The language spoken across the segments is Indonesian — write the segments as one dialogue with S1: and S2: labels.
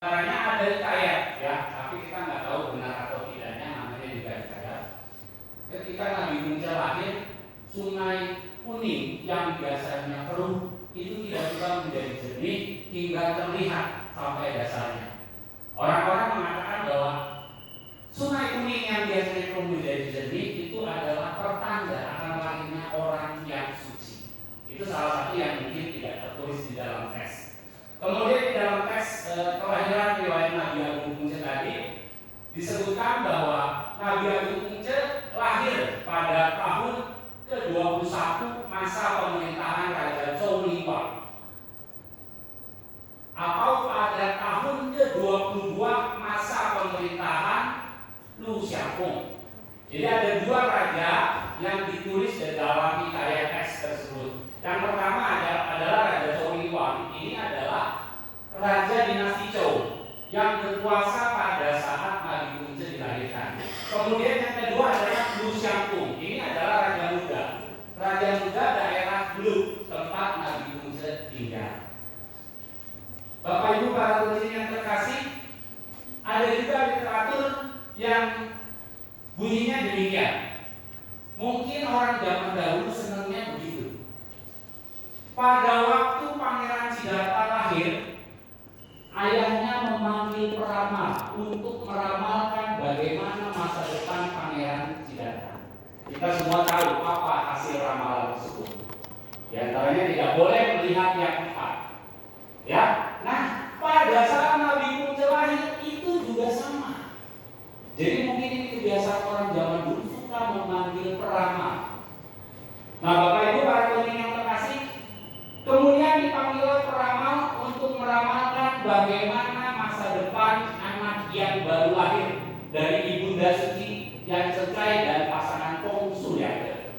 S1: Caranya ada hikayat ya, tapi kita nggak tahu benar atau tidaknya, namanya juga hikayat. Ketika Nabi Musa lahir, sungai kuning yang biasanya keruh itu tiba-tiba menjadi jernih hingga terlihat sampai dasarnya. Orang-orang mengatakan bahwa sungai kuning yang biasanya keruh menjadi jernih itu adalah pertanda akan lahirnya orang yang suci. Itu salah satu yang mungkin tidak tertulis di dalam teks. Kemudian di dalam teks kelahiran riwayat Nabi Agung Punce tadi disebutkan bahwa Nabi Agung Punce lahir pada tahun ke-21 masa pemerintahan Raja Chou Liwang, atau pada tahun ke-22 masa pemerintahan Lu Xiaopong. Jadi ada dua raja yang ditulis di dalam hikayat teks tersebut. Yang pertama adalah Raja Chou Liwang. Ini adalah raja dinasti Chou yang berkuasa pada saat Nabi Punce dilahirkan. Kemudian yang kedua adalah Lu Xiaopong. Ini adalah raja muda. Raja muda daerah Lu, tempat Nabi Punce tinggal. Bapak Ibu para hadirin yang terkasih, ada juga literatur yang bunyinya demikian. Mungkin orang zaman dahulu senangnya begitu. Pada waktu Pangeran Siddhartha lahir, ayahnya memanggil peramal untuk meramalkan bagaimana masa depan Pangeran Siddhartha. Kita semua tahu apa hasil ramalan tersebut. Di antaranya tidak boleh melihat yang empat. Ya, nah pada saat Nabi Punce lahir itu juga sama. Jadi mungkin ini kebiasaan orang zaman dulu suka memanggil peramal. Nah, Bapak Ibu para hadirin yang terkasih, kemudian dipanggil peramal untuk meramalkan bagaimana masa depan anak yang baru lahir dari Ibunda Suci yang Secai dan pasangan Kong Suryade.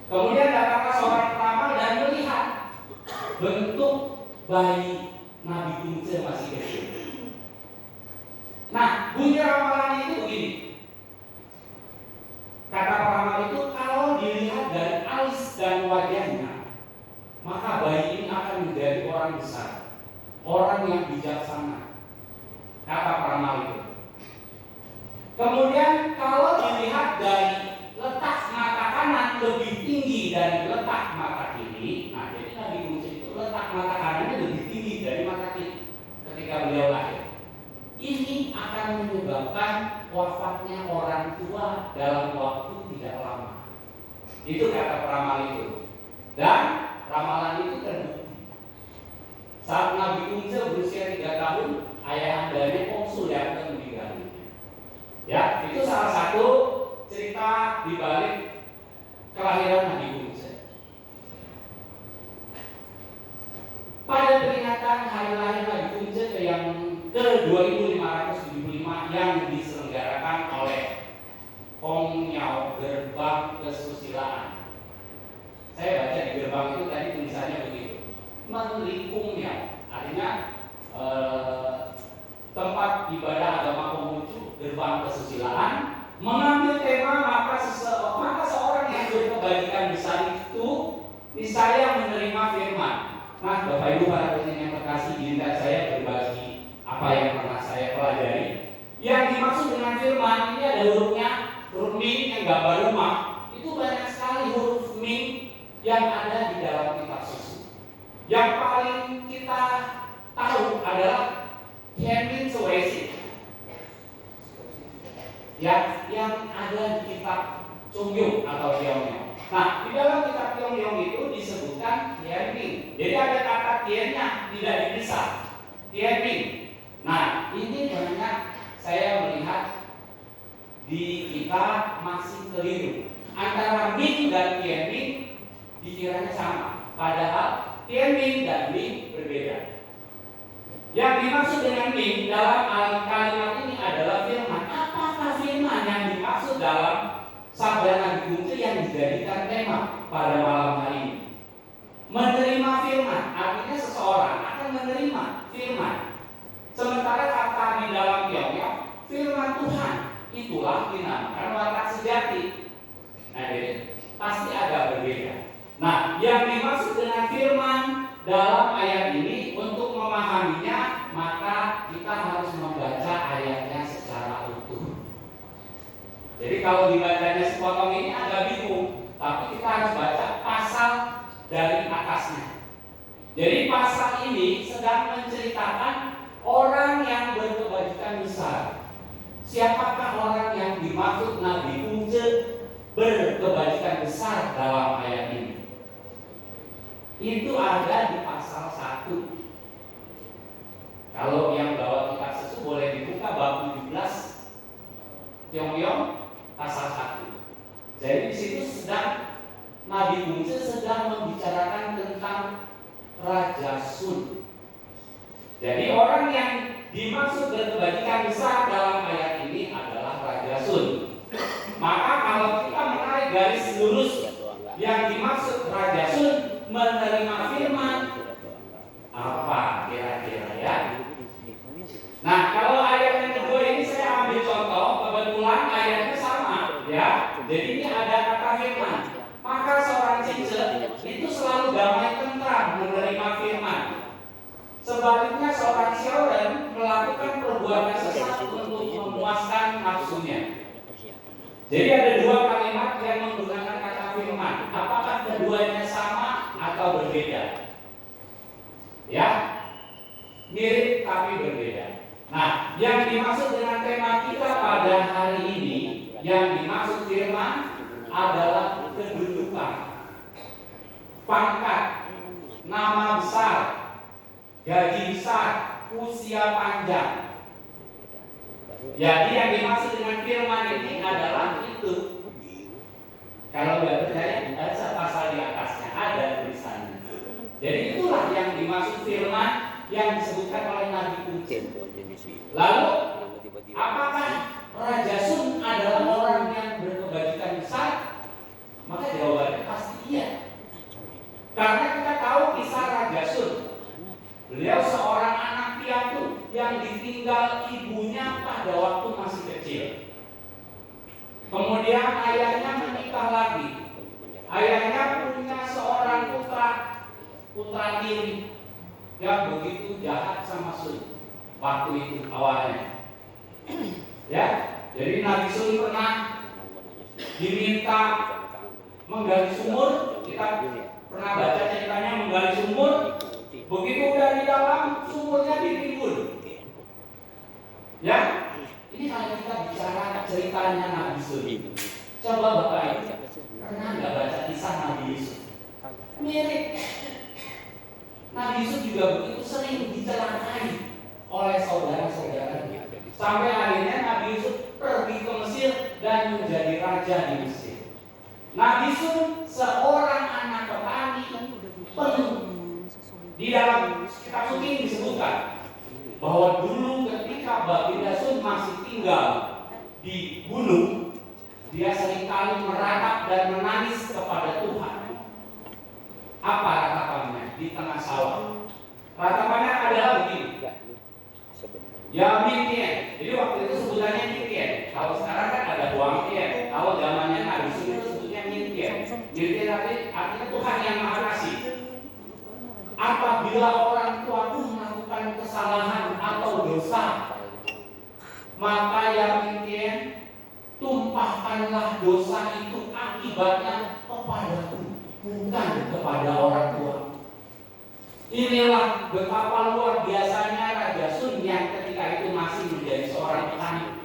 S1: Kemudian datanglah seorang peramal dan melihat bentuk bayi Nabi Punce masih kecil. Nah, bunyi ramalannya itu begini. Kata peramal itu, kalau dilihat dari alis dan wajahnya, maka bayi ini akan menjadi orang besar, orang yang bijaksana. Kata peramal itu. Kemudian kalau dilihat dari letak mata kanan lebih tinggi dari letak mata kiri, nah jadi Nabi Punce itu letak mata kanannya lebih tinggi dari mata kiri ketika beliau lahir. Ini akan menyebabkan wafatnya orang tua dalam waktu tidak lama. Itu kata peramal itu. Dan ramalan itu terbukti. Saat Nabi Punce berusia 3 tahun, ayahandanya Kong Suryade meninggal. Ya, itu salah satu cerita di balik kelahiran Nabi Punce. Pada peringatan hari lahir Nabi Punce yang ke-2575 yang diselenggarakan oleh Kong Miao Gerbang Kesusilaan. Saya baca di gerbang itu tadi tulisannya begitu. Menteri Kong Miao, artinya tempat ibadah agama Konghucu, gerbang kesusilaan, mengambil tema maka seorang yang berkebajikan besar itu niscaya menerima firman. Nah, Bapak Ibu para hadirin yang terkasih, izinkan saya berbagi apa yang pernah saya pelajari. Yang dimaksud dengan firman ini ada hurufnya, huruf mim yang gambar rumah. Itu banyak sekali huruf mim yang ada di dalam kitab suci. Yang paling kita tahu adalah Tianmin Suwesi, ya, yang ada di kitab Chongyong atau Tiongyo. Nah, di dalam kitab Tiongyo itu disebutkan Tianmin. Jadi ada kata Tiannya tidak dipisah. Tianmin. Nah, ini banyak saya melihat di kita masih keliru. Antara Ming dan Tianmin dikiranya sama, padahal Tianmin dan Ming berbeda. Yang dimaksud dengan Ming dalam kalimat ini adalah firman. Apakah firman yang dimaksud dalam sabda Nabi Punce yang dijadikan tema pada malam hari ini? Menerima firman, artinya seseorang akan menerima firman. Sementara kata di dalam Tiongkok, firman Tuhan itulah dinamakan watak sejati. Nah, jadi pasti agak berbeda. Nah, yang dimaksud dengan firman dalam ayat ini untuk memahaminya, maka kita harus Jadi kalau dibacanya sepotong ini agak bingung, tapi kita harus baca pasal dari atasnya. Jadi pasal ini sedang menceritakan orang yang berkebajikan besar. Siapakah orang yang dimaksud Nabi Punce berkebajikan besar dalam ayat ini? Itu ada di pasal 1. Kalau yang bawa kitab sesu boleh dibuka bab 17 Pyongyang pasal 1. Jadi di situ sedang Nabi Punce sedang membicarakan tentang Raja Sun. Jadi orang yang dimaksud berkebajikan besar dalam ayat ini adalah Raja Sun. Maka kalau kita menarik garis lurus yang dimaksud Raja Sun menerima firman, apa kira-kira ya? Nah, kalau ayat yang kedua ini saya ambil contoh, kebetulan ayatnya sama ya. Jadi ini ada kata firman. Maka seorang cincin itu selalu damai tentram menerima firman. Sebaliknya seorang sioren melakukan perbuatan sesat untuk memuaskan nafsunya. Jadi ada dua kalimat yang menggunakan kata firman. Apakah keduanya sama atau berbeda? Ya, mirip tapi berbeda. Nah, yang dimaksud dengan tema kita pada hari ini, yang dimaksud firman adalah kedudukan, pangkat, nama besar, gaji besar, usia panjang. Jadi yang dimaksud dengan firman ini adalah itu. Kalau nggak percaya, baca pasal di atasnya ada tulisannya. Jadi itulah yang dimaksud firman yang disebutkan oleh Nabi Punce. Lalu, apakah Raja Sun adalah orang yang berkebajikan besar? Maka jawabannya pasti iya. Karena kita tahu kisah Raja Sun. Beliau seorang anak piatu yang ditinggal ibunya pada waktu masih kecil. Kemudian ayahnya menikah lagi. Ayahnya punya seorang putra tiri yang begitu jahat sama Sun waktu itu awalnya. Ya, jadi Nabi Sun pernah diminta menggali sumur. Kita pernah baca ceritanya menggali sumur. Begitu udah di dalam, sumurnya ditimbun. Ya, ini kalau kita bicara ceritanya Nabi Sun. Coba Bapak pernah nggak baca kisah Nabi Yusuf? Mirip. Nabi Yusuf juga begitu sering dicelakai oleh saudara-saudaranya. Sampai akhirnya Nabi Yusuf pergi ke Mesir dan menjadi raja di Mesir. Nabi Sun seorang anak petani penuh. Di dalam kitab suci ini disebutkan bahwa dulu ketika Baginda Sun masih tinggal di gunung, dia seringkali meratap dan menangis kepada Tuhan. Apa ratapannya di tengah sawah? Ratapannya adalah begini. Ya mimpian. Jadi waktu itu sebutannya mimpian. Kalau sekarang kan ada buangkian. Kalau zamannya Nabi Sun itu sebutnya mimpian. Mimpian artinya Tuhan yang Maha Kasih. Apabila orang tuaku melakukan kesalahan atau dosa, maka yang mungkin tumpahkanlah dosa itu akibatnya kepadaku, bukan kepada orang tua. Inilah betapa luar biasanya Raja Sun yang ketika itu masih menjadi seorang petani.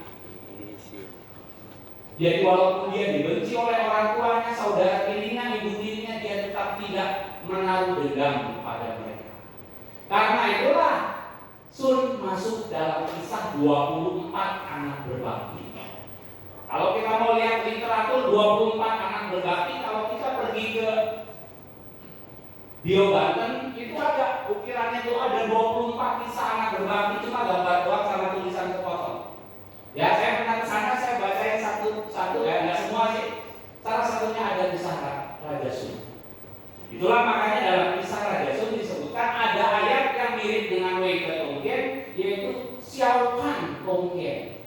S1: Jadi walaupun dia dibenci oleh orang tuanya, saudara tirinya, ibu tirinya, dia tetap tidak menaruh dendam kepada mereka. Karena itulah Sun masuk dalam kisah 24 anak berbakti. Kalau kita mau lihat literatur 24 anak berbakti, kalau kita pergi ke Bio Banten, itu ada ukirannya, itu ada 24 kisah anak berbakti, cuma gambar doang sama tulisan sepotong. Ya, saya pernah ke sana, saya baca yang satu ya, nggak semua sih. Salah satunya ada kisah Raja Sun. Itulah makanya dalam kisah Raja Sun disebutkan ada ayat yang mirip dengan Wei Ke Tongkien, yaitu Xiao Pan Tongkien.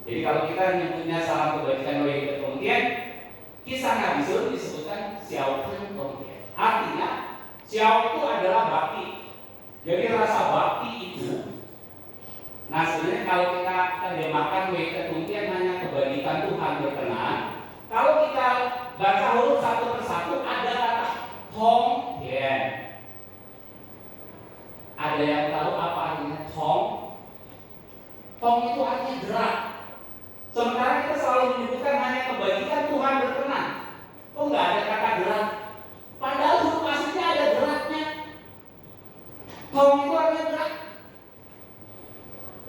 S1: Jadi kalau kita nyebutnya salah kebajikan Wei Ke Tongkien, kisah Nabi Sun disebutkan Xiao Pan Tongkien. Artinya Xiao itu adalah bakti. Jadi rasa bakti itu. Nah sebenarnya kalau kita terjemahkan Wei Ke Tongkien hanya kebajikan kebajikan Tuhan berkenan. Kalau kita baca huruf satu persatu, ada kata Tong Tien. Ada yang tahu apa artinya Tong? Tong itu artinya gerak. Sementara kita selalu menyebutkan hanya kebajikan Tuhan berkenan. Kok nggak ada kata gerak? Padahal huruf aslinya ada geraknya. Tong itu artinya gerak.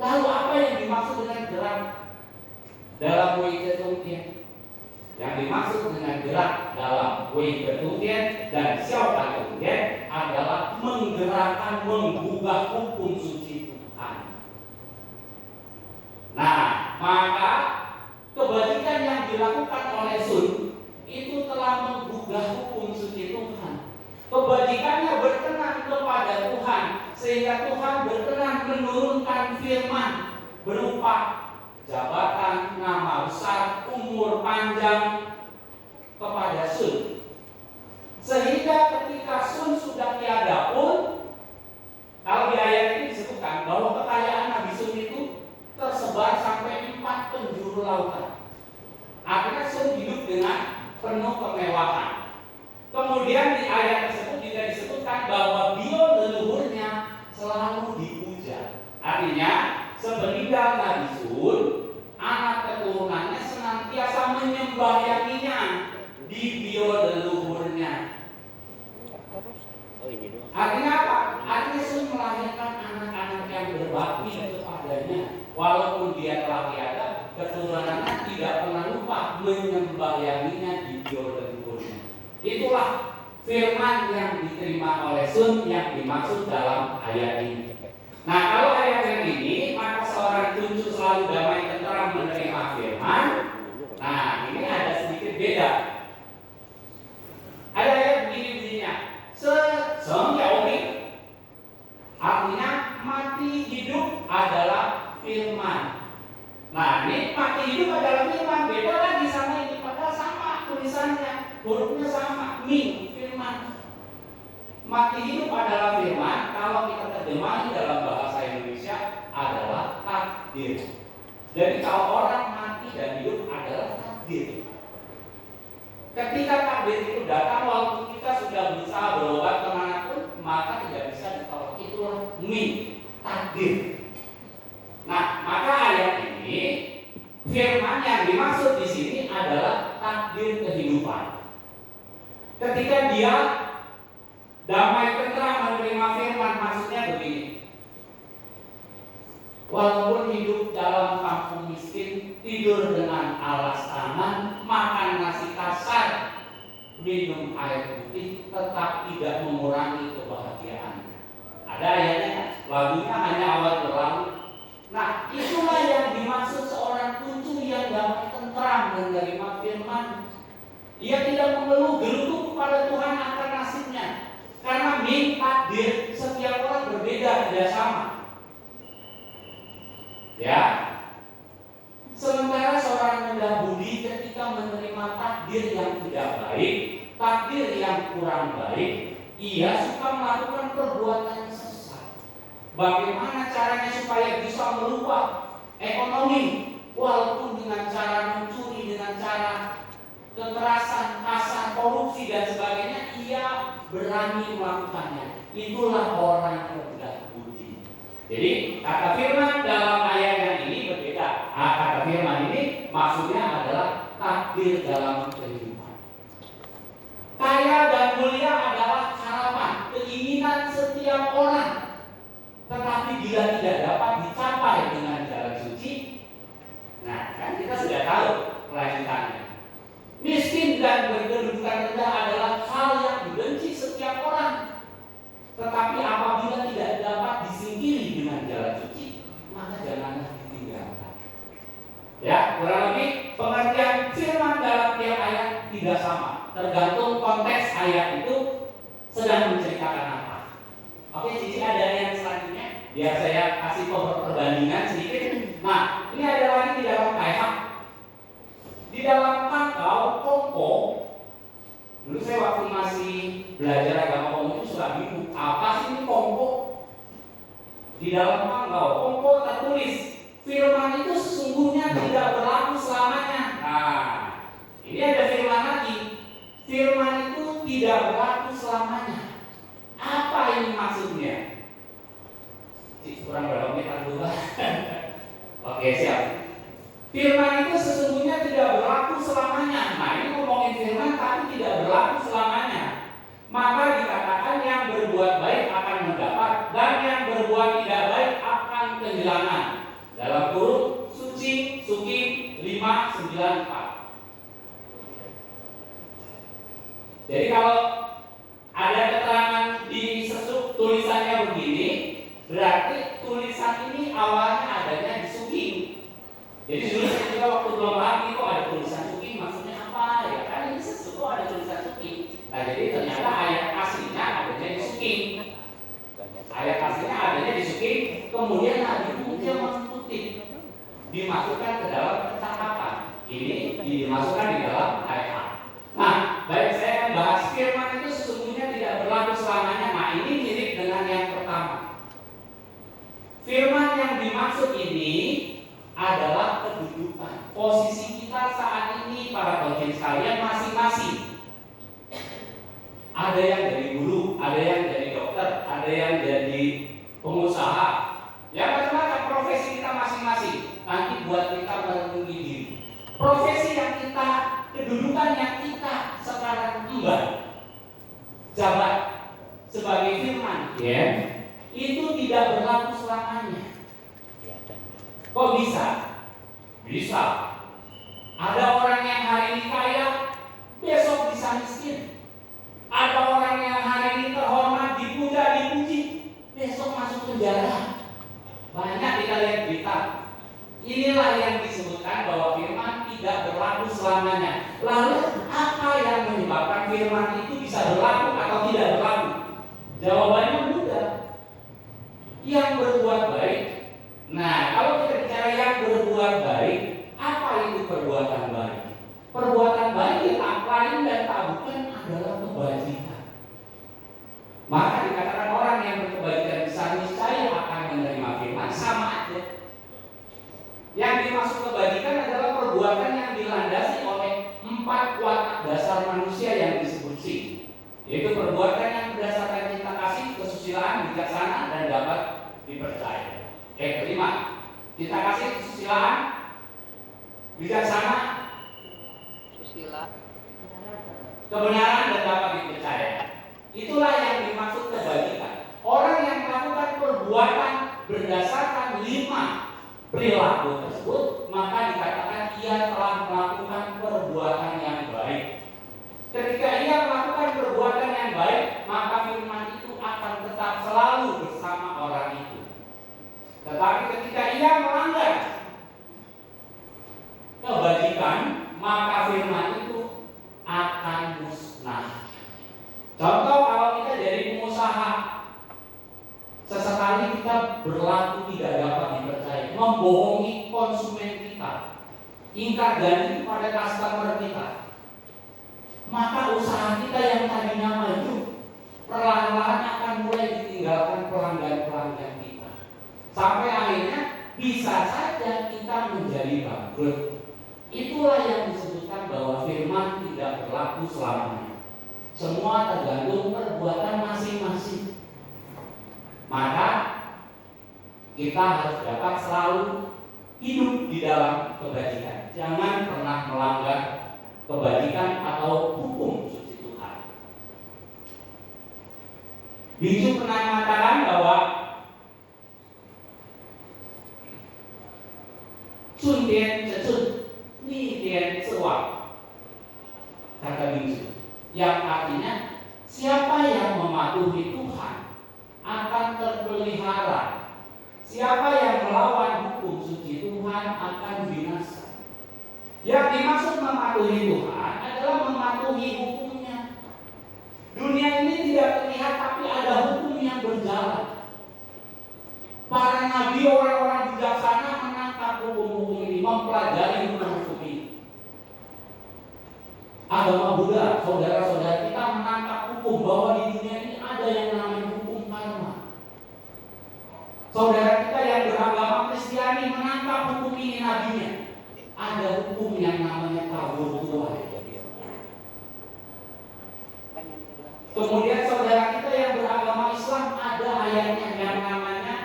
S1: Lalu apa yang dimaksud dengan gerak dalam Wei Ketung Tien? Yang dimaksud dengan gerak dalam Wei Ketung Tien dan Xiao Tai Ketung Tien adalah menggerakkan, menggugah hukum suci Tuhan. Nah, maka kebajikan yang dilakukan oleh Sun itu telah menggugah hukum suci Tuhan. Kebajikannya berkenan kepada Tuhan, sehingga Tuhan berkenan menurunkan firman berupa jabatan, nama besar, umur panjang kepada Sun. Sehingga ketika Sun sudah tiada pun, kalau di ayat ini disebutkan bahwa kekayaan Nabi Sun itu tersebar sampai 4 penjuru lautan. Artinya Sun hidup dengan penuh kemewahan. Kemudian di ayat tersebut juga disebutkan bahwa bio leluhurnya selalu dipuja. Artinya sepeninggal Nabi Sun, anak keturunannya senantiasa menyembahyanginya di bio leluhurnya. Artinya apa? Artinya Sun melahirkan anak-anak yang berbakti kepadanya. Walaupun dia telah tiada, keturunannya tidak pernah lupa menyembahyanginya di bio leluhurnya. Itulah firman yang diterima oleh Sun yang dimaksud dalam ayat ini. Nah, kalau ayat yang ini, maka seorang tunjuk selalu damai tentram menerima firman. Nah, ini ada sedikit beda. Ada ayat begini-begininya. Sejauh artinya mati hidup adalah firman. Nah, ini mati hidup adalah firman. Beda lagi sama ini, padahal sama tulisannya. Hurufnya sama, min, firman. Mati hidup adalah firman. Kalau kita terjemahi dalam bahasa Indonesia adalah takdir. Jadi kalau orang mati dan hidup adalah takdir. Ketika takdir itu datang, walaupun kita sudah berusaha berobat kemanapun, maka tidak bisa ditolak. Itulah min, takdir. Nah, maka ayat ini firman yang dimaksud di sini adalah takdir kehidupan. Ketika dia damai tentram menerima firman, maksudnya begini. Walaupun hidup dalam kampung miskin, tidur dengan alas tangan, makan nasi kasar, minum air putih, tetap tidak mengurangi kebahagiaan. Ada ayatnya, lagunya hanya awal berlalu. Nah, itulah yang dimaksud seorang kuncu yang damai tentram menerima firman. Ia tidak mengeluh gerutu kepada Tuhan akan nasibnya, karena min takdir setiap orang berbeda, tidak sama. Ya, sementara seorang rendah budi ketika menerima takdir yang tidak baik, takdir yang kurang baik, ia suka melakukan perbuatan sesat. Bagaimana caranya supaya bisa merubah ekonomi, walaupun dengan cara mencuri, dengan cara kekerasan, kasar, korupsi dan sebagainya, ia berani melakukannya. Itulah orang rendah budi. Jadi kata firman dalam ayat yang ini berbeda. Kata firman ini maksudnya adalah takdir dalam kehidupan. Kaya dan mulia adalah harapan, keinginan setiap orang. Tetapi bila tidak dapat dicapai dengan jalan suci, nah kan kita sudah tahu kelanjutannya. Miskin dan berkedudukan rendah adalah hal yang dibenci setiap orang. Tetapi apabila tidak dapat disingkiri dengan jalan suci, maka janganlah ditinggalkan. Ya, kurang lebih pengertian firman dalam tiap ayat tidak sama. Tergantung konteks ayat itu sedang menceritakan apa. Oke, Cici ada yang selanjutnya? Biar saya kasih perbandingan sedikit. Nah, ini ada lagi di dalam ayat. Di dalam tangkau kongko, dulu saya waktu masih belajar agama kongko itu suka bingung, apa sih ini kongko? Di dalam tangkau kongko tertulis firman itu sesungguhnya tidak berlaku selamanya. Tuhan. Oke, siap. Firman itu sesungguhnya tidak berlaku selamanya. Nah, ini ngomongin firman tapi tidak berlaku selamanya. Maka dikatakan yang berbuat baik akan mendapat dan yang berbuat tidak baik akan kehilangan. Dalam kurung Suci 5:9-4. Jadi kalau ada keterangan di sesuk tulisannya begini, berarti tulisan ini awalnya adanya di Suki. Jadi dulu saya juga waktu belum lagi kok ada tulisan Suki, maksudnya apa ya? Kan ini sesuk kok ada tulisan Suki. Nah jadi ternyata ayat aslinya adanya di Suki. Ayat aslinya adanya di Suki, kemudian Nabi Musa mengutip, dimasukkan ke dalam percakapan. Ini dimasukkan di dalam ayat. Nah, baik, saya akan bahas firman itu sesungguhnya tidak berlaku selamanya. Nah, ini mirip dengan yang pertama. Firman yang dimaksud ini adalah kedudukan. Posisi kita saat ini para penginjil sekalian masing-masing. Ada yang jadi guru, ada yang jadi dokter, ada yang jadi pengusaha. Ya macam-macam profesi kita masing-masing. Nanti buat kita merenungi diri. Profesi yang kita, kedudukan yang kita sekarang emban, jabat sebagai firman, ya, itu tidak berlaku selamanya. Kok bisa? Bisa. Ada orang yang hari ini kaya, besok bisa miskin. Ada orang yang hari ini terhormat, dipuja, dipuji, besok masuk penjara. Banyak kita lihat berita. Inilah yang disebutkan bahwa firman tidak berlaku selamanya. Lalu apa yang menyebabkan firman itu bisa berlaku atau tidak berlaku? Jawabannya mudah. Yang berbuat baik. Nah, kalau kita bicara yang berbuat baik, apa itu perbuatan baik? Perbuatan baik yang tak lain dan tak bukan adalah kebajikan. Maka dikatakan orang yang berkebajikan besar niscaya akan menerima firman, sama aja. Yang dimaksud kebajikan adalah perbuatan yang dilandasi oleh 4 watak dasar manusia yang disebut SIN, yaitu perbuatan yang berdasarkan cinta kasih, kesusilaan, bijaksana, dan dapat dipercaya. Kelima, cinta kasih, kesusilaan, bijaksana, kebenaran, dan dapat dipercaya. Itulah yang dimaksud kebajikan. Orang yang melakukan perbuatan berdasarkan 5 perilaku tersebut, maka dikatakan ia telah melakukan perbuatan yang baik. Ketika ia melakukan perbuatan yang baik, maka firman itu akan tetap selalu bersama orang itu. Tetapi ketika ia melanggar kebajikan, maka firman itu akan musnah. Contoh, kalau kita jadi pengusaha, sesekali kita berlaku tidak dapat dipercaya, membohongi konsumen kita, ingkar janji kepada customer kita, maka usaha kita yang tadinya maju perlahan-lahan akan mulai ditinggalkan pelanggan-pelanggan kita, sampai akhirnya bisa saja kita menjadi bangkrut. Itulah yang disebutkan bahwa firman tidak berlaku selamanya. Semua tergantung perbuatan masing-masing. Maka kita harus dapat selalu hidup di dalam kebajikan. Jangan pernah melanggar kebajikan atau hukum suci Tuhan. Bicu pernah mengatakan bahwa Sun Dian Cecun, Ni Dian Sewak, kata Bicu, yang artinya siapa yang mematuhi Tuhan akan terpelihara. Siapa yang melawan hukum suci Tuhan akan binasa. Yang dimaksud mematuhi Tuhan adalah mematuhi hukumnya. Dunia ini tidak terlihat, tapi ada hukum yang berjalan. Para nabi, orang-orang bijaksana menangkap hukum-hukum ini, mempelajari hukum ini. Agama Buddha, saudara-saudara kita menangkap hukum bahwa di dunia ini ada yang namanya hukum karma. Saudara kita yang beragama Kristiani menangkap hukum ini nabinya. Ada hukum yang namanya tabur tuai. Kemudian saudara kita yang beragama Islam ada ayatnya yang namanya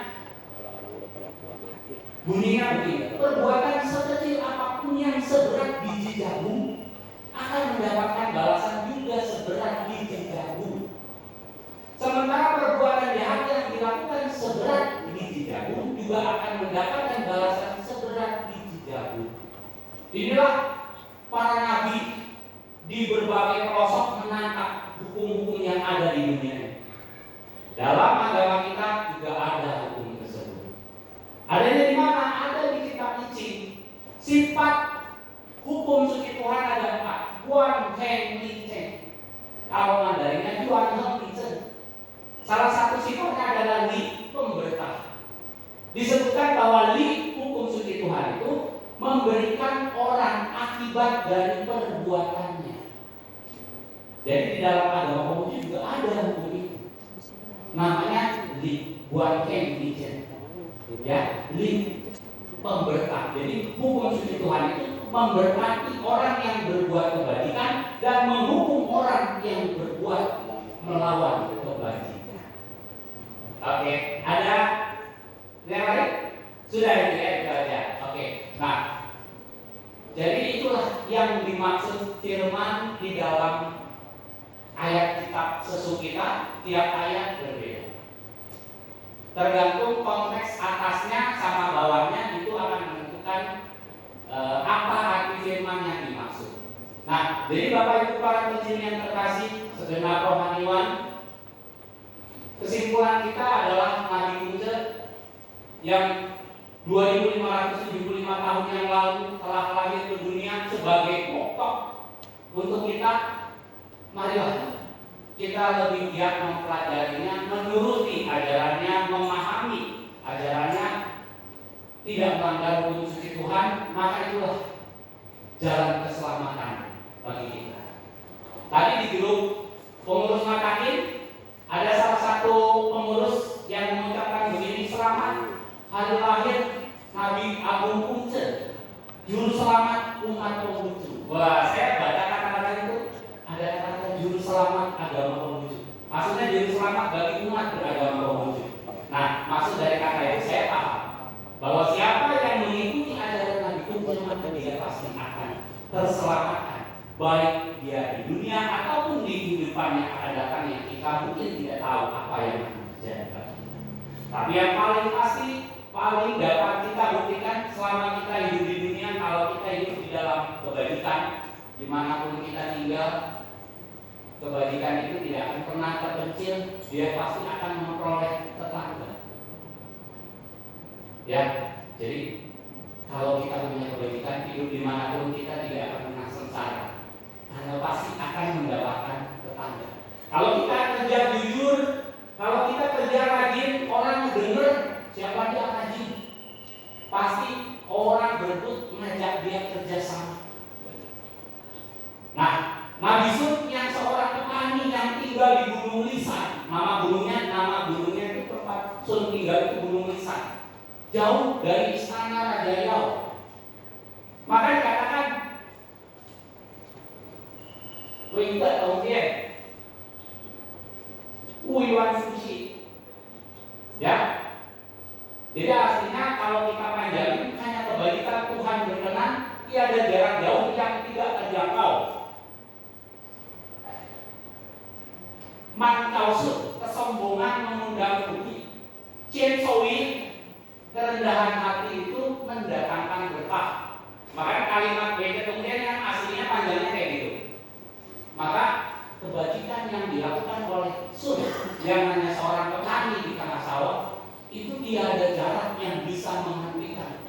S1: Bunyinya begini, perbuatan sekecil apapun yang seberat biji jagung akan mendapatkan balasan juga seberat biji jagung. Sementara perbuatan jahat yang dilakukan seberat biji jagung juga akan mendapatkan balasan seberat biji jagung. Inilah para nabi di berbagai pelosok menangkap hukum-hukum yang ada di dunia ini. Dalam agama kita juga ada hukum tersebut. Adanya di mana? Ada di kitab Icing. Sifat hukum suci Tuhan ada 4. Guan Heng Li Cheng. Kalau Mandarinnya Guan Heng Li Cheng. Salah satu sifatnya adalah li, pemberitahuan. Disebutkan bahwa li, hukum suci Tuhan itu memberikan orang akibat dari perbuatannya. Jadi di dalam agama Konghucu juga ada hukum itu. Namanya li, Guan Heng Li Cheng. Ya, li, pemberkah. Jadi hukum suci Tuhan itu memberkati orang yang berbuat kebajikan dan menghukum orang yang berbuat melawan kebajikan. Oke, ada yang lain? Sudah ya, itu aja. Oke, nah, jadi itulah yang dimaksud firman di dalam ayat kitab sesu kita. Tiap ayat berbeda. Tergantung konteks atasnya sama bawahnya, itu akan menentukan apa arti firman yang dimaksud. Nah, jadi Bapak Ibu para pencinta yang terkasih, segenap rohaniwan, kesimpulan kita adalah Nabi Musa yang 2575 tahun yang lalu telah lahir ke dunia sebagai pokok untuk kita. Marilah kita lebih giat mempelajarinya, menuruti ajarannya, memahami ajarannya, tidak melanggar hukum suci Tuhan, maka itulah jalan keselamatan bagi kita. Tadi di grup pengurus Matakin ada salah satu pengurus yang mengucapkan begini, selamat hari lahir Nabi Agung Punce, juru selamat umat Konghucu. Wah, saya baca kata-kata itu, ada kata juru selamat agama Konghucu. Maksudnya juru selamat bagi umat beragama Konghucu. Nah, maksud dari kata itu saya paham bahwa siapa yang mengikuti ajaran Nabi Punce maka dia pasti akan terselamatkan, baik dia di dunia ataupun di kehidupan yang akan datang yang kita mungkin tidak tahu apa yang akan terjadi. Tapi yang paling pasti, paling dapat kita buktikan selama kita hidup di dunia, kalau kita hidup di dalam kebajikan, dimanapun kita tinggal, kebajikan itu tidak akan pernah terpencil, dia pasti akan memperoleh tetangga. Ya, jadi kalau kita punya kebajikan, hidup dimanapun kita tidak akan pernah sengsara, karena pasti akan mendapatkan tetangga. Kalau kita kerja jujur, kalau kita kerja rajin, orang dengar siapa dia rajin, pasti orang berebut mengajak dia kerja sama. Nah, Nabi Sud yang seorang petani yang tinggal di Gunung Lisan, nama gunungnya itu tempat Sun tinggal itu Gunung Lisan, jauh dari istana Raja Yao. Maka dikatakan, Winter kemudian Uiwan Suci, ya. Jadi aslinya kalau kita panjangin hanya kebajikan Tuhan berkenan, tiada jarak jauh yang tidak terjangkau. Man Kausut, kesombongan mengundang bukti. Cien Sowi, kerendahan hati itu mendatangkan berkah. Maka kalimat beda kemudian yang aslinya panjangnya kayak gitu. Maka kebajikan yang dilakukan oleh Sun yang hanya seorang petani di tengah sawah, itu tiada jarak yang bisa menghentikan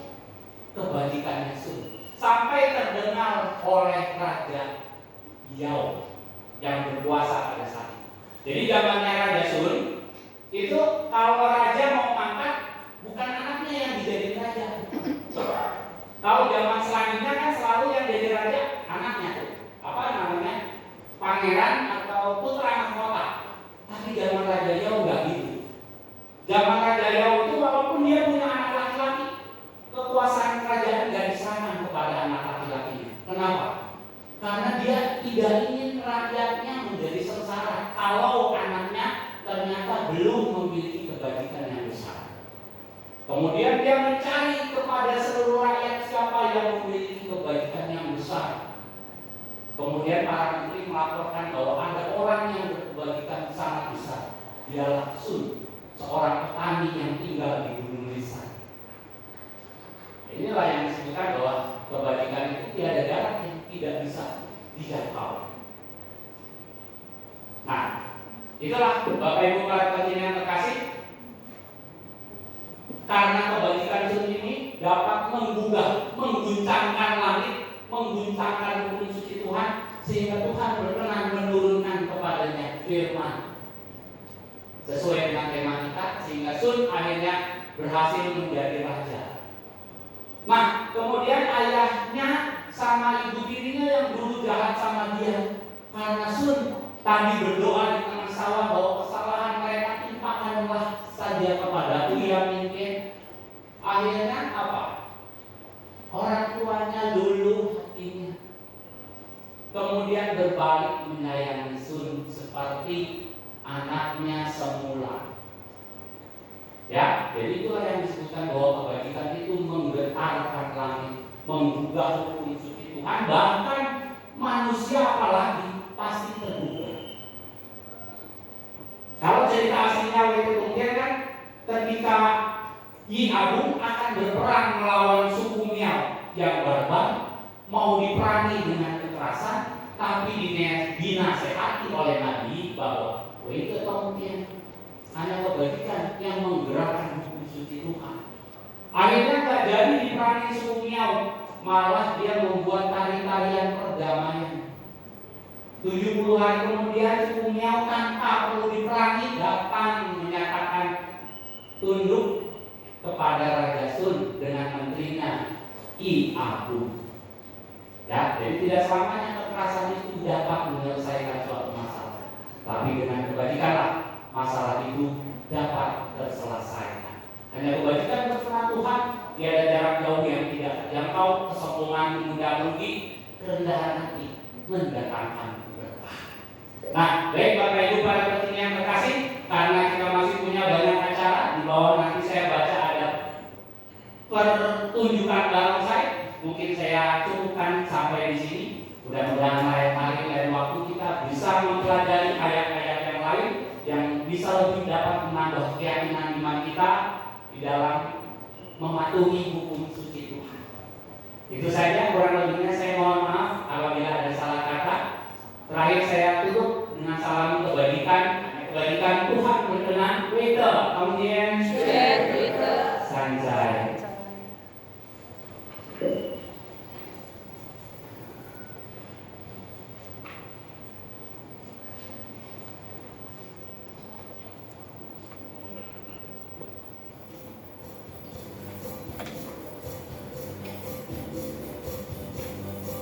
S1: kebajikannya Sun sampai terdengar oleh Raja Yao yang berkuasa pada saat itu. Jadi zamannya Raja Sun itu kalau raja mau mangkat bukan anaknya yang dijadiin raja. Kalau zaman selanjutnya kan selalu yang jadi raja anaknya tuh. Apa namanya? Pangeran atau putra mahkota. Tapi zaman Raja Yao enggak gitu. Zaman Raja Yao itu walaupun dia punya anak laki-laki, kekuasaan kerajaan enggak diserahkan kepada anak laki-lakinya. Kenapa? Karena dia tidak ingin rakyatnya menjadi sengsara kalau anaknya ternyata belum memiliki kebajikan yang besar. Kemudian dia mencari kepada Kemudian para menteri melaporkan bahwa ada orang yang berkebajikan sangat besar. Dialah Sun, seorang petani yang tinggal di Gunung Lisan. Inilah yang disebutkan bahwa kebajikan itu tiada darat yang tidak bisa dijangkau. Nah, itulah Bapak Ibu para pengingat yang terkasih. Karena kebajikan Sun ini dapat mengguncangkan langit, mengguncangkan hukum suci Tuhan, sehingga Tuhan berkenan menurunkan kepadanya firman sesuai dengan tema kita, sehingga Sun akhirnya berhasil menjadi raja. Nah, kemudian ayahnya sama ibu tirinya yang dulu jahat sama dia, karena Sun tadi berdoa di tengah sawah bahwa kesalahan mereka timpakanlah saja kepadaku yang mungkin. Akhirnya apa? Orang tuanya luluh hatinya, kemudian berbalik menyayangi Sun seperti anaknya semula. Ya, jadi itulah yang disebutkan bahwa kebajikan itu menggetarkan langit, menggugah hukum suci Tuhan, bahkan manusia apalagi pasti tergugah. Kalau cerita aslinya itu mungkin kan ketika Yi Agung akan berperang melawan suku Miao yang barbar, mau diperangi dengan kekerasan, tapi dinasehati oleh Nabi bahwa itu mungkin hanya kebajikan yang menggerakkan hukum suci Tuhan. Akhirnya tak jadi diperangi suku Miao, malah dia membuat tari-tarian perdamaian. 70 hari kemudian suku Miao tanpa perlu diperangi datang menyatakan tunduk kepada Raja Sun dengan menterinya Yi Agung. Ya, jadi tidak selamanya kekerasan itu dapat menyelesaikan suatu masalah, tapi dengan kebajikanlah masalah itu dapat terselesaikan. Hanya kebajikan terserah Tuhan, tiada jarak jauh yang tidak terjangkau, kesombongan mengganggu, kerendahan hati mendatangkan berkah. Nah, baik Bapak Ibu para penting yang terkasih, karena kita masih punya banyak acara, di bawah nanti saya baca ada pertunjukan barongsai. Mungkin saya cukupkan sampai di sini. Mudah-mudahan lain waktu kita bisa mempelajari ayat-ayat yang lain yang bisa lebih dapat menambah keyakinan iman kita di dalam mematuhi hukum suci Tuhan. Itu saja, kurang lebihnya saya mohon maaf apabila ada salah kata. Terakhir saya tutup dengan salam kebajikan. Kebajikan Tuhan berkenan. Wita, kemudian Sanjay.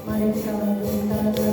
S2: Mari kita